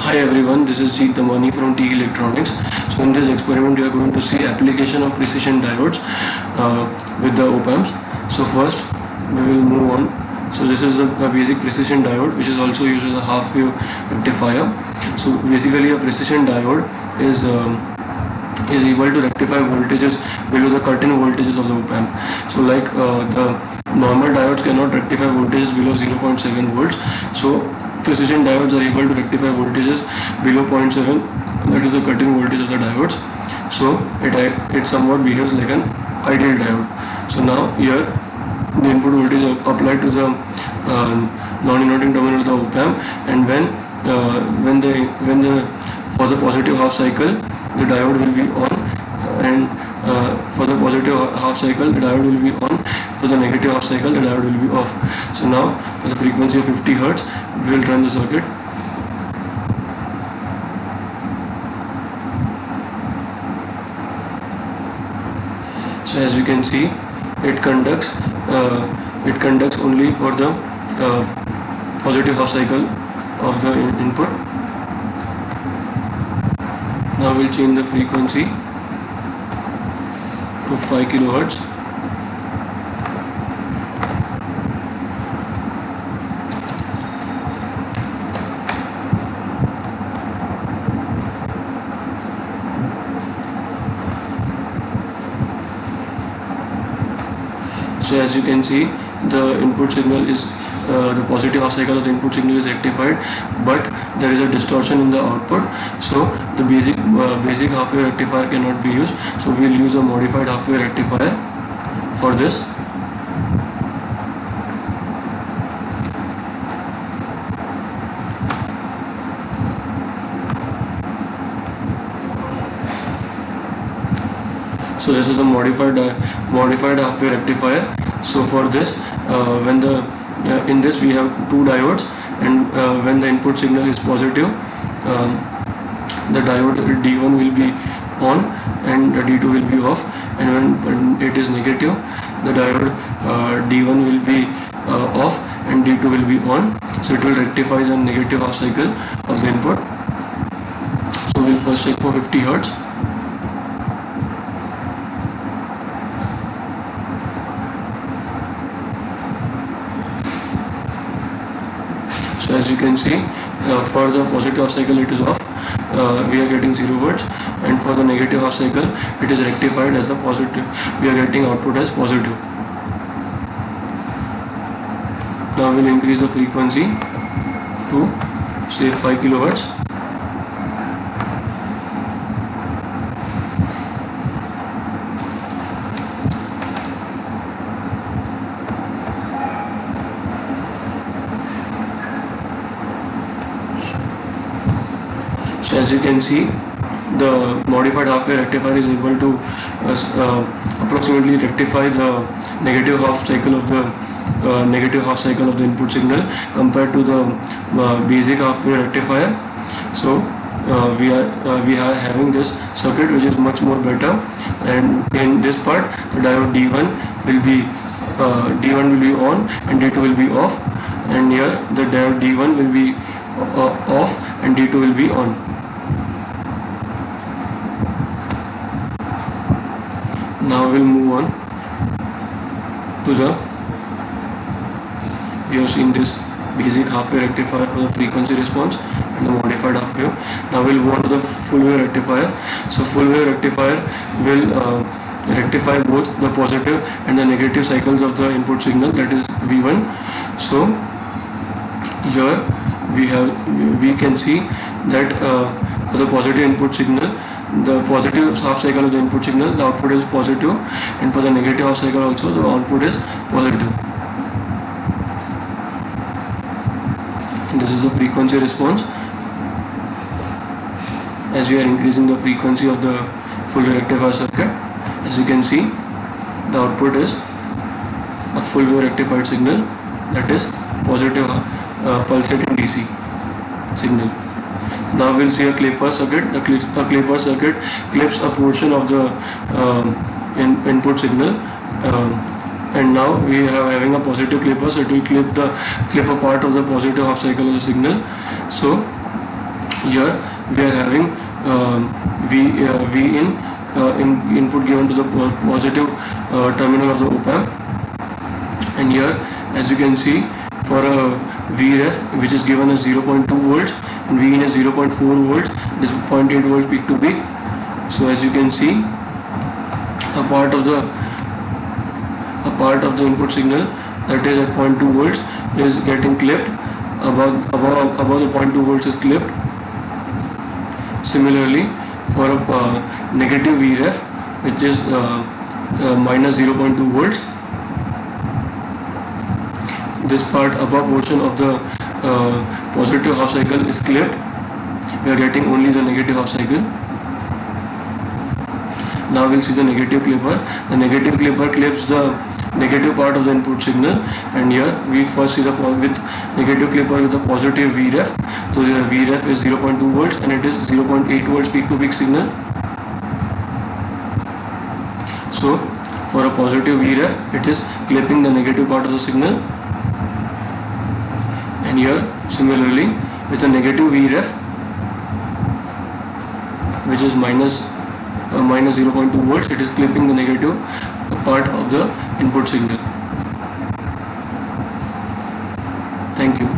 Hi everyone, this is Jeet Damani from T Electronics. So in this experiment we are going to see application of precision diodes with the op-amps. So first we will move on. So this is a basic precision diode which is also used as a half wave rectifier. So basically a precision diode is able to rectify voltages below the cut-in voltages of the op-amp. So like the normal diodes cannot rectify voltages below 0.7 volts. So precision diodes are able to rectify voltages below 0.7, that is the cut-in voltage of the diodes. So it somewhat behaves like an ideal diode. So now here the input voltage is applied to the non-inverting terminal of the op-amp, and when the for the positive half cycle the diode will be on, and for the positive half cycle the diode will be on, for the negative half cycle the diode will be off. So now with the frequency of 50 Hz we will run the circuit. So as you can see, it conducts only for the positive half cycle of the input. Now we'll change the frequency to 5 kHz. So as you can see, the input signal is the positive half cycle of the input signal is rectified, but there is a distortion in the output. So the basic half wave rectifier cannot be used. So we will use a modified half wave rectifier for this. So this is a modified half wave rectifier. So for this, in this we have two diodes, and when the input signal is positive, the diode D1 will be on and D2 will be off, and when it is negative, the diode D1 will be off and D2 will be on. So it will rectify the negative half cycle of the input. So we will first check for 50 Hz. So as you can see, for the positive half cycle it is off, we are getting 0 volts, and for the negative half cycle it is rectified as a positive, we are getting output as positive. Now we will increase the frequency to say 5 kHz. So as you can see, the modified half wave rectifier is able to approximately rectify the negative half cycle of the input signal compared to the basic half wave rectifier. So we are having this circuit which is much more better, and in this part the diode D1 will be on and D2 will be off, and here the diode D1 will be off and D2 will be on. Now we'll move on to we have seen this basic half wave rectifier for the frequency response and the modified half wave. Now we'll move on to the full wave rectifier. So full wave rectifier will rectify both the positive and the negative cycles of the input signal, that is V1. So here we can see that for the positive input signal, the positive half cycle of the input signal, the output is positive, and for the negative half cycle also the output is positive. And this is the frequency response. As we are increasing the frequency of the full wave rectifier circuit, as you can see, the output is a full wave rectified signal, that is positive pulsating DC signal. Now we'll see a clipper circuit. A clipper circuit clips a portion of the input signal, and now we are having a positive clipper, so it will clip a part of the positive half cycle of the signal. So Here we are having V in input given to the positive terminal of the op-amp, and here as you can see, for a Vref which is given as 0.2 volts and Vin is 0.4 volts, this 0.8 volts peak to peak. So as you can see, a part of the input signal that is at 0.2 volts is getting clipped, above the 0.2 volts is clipped. Similarly, for a negative Vref which is minus 0.2 volts, this part above portion of the positive half cycle is clipped. We are getting only the negative half cycle. Now we'll see the negative clipper. The negative clipper clips the negative part of the input signal, and here we first see the with negative clipper with a positive Vref. So the Vref is 0.2 volts and it is 0.8 volts peak to peak signal. So for a positive Vref, it is clipping the negative part of the signal, and here similarly with a negative Vref which is minus 0.2 volts, it is clipping the negative part of the input signal. Thank you.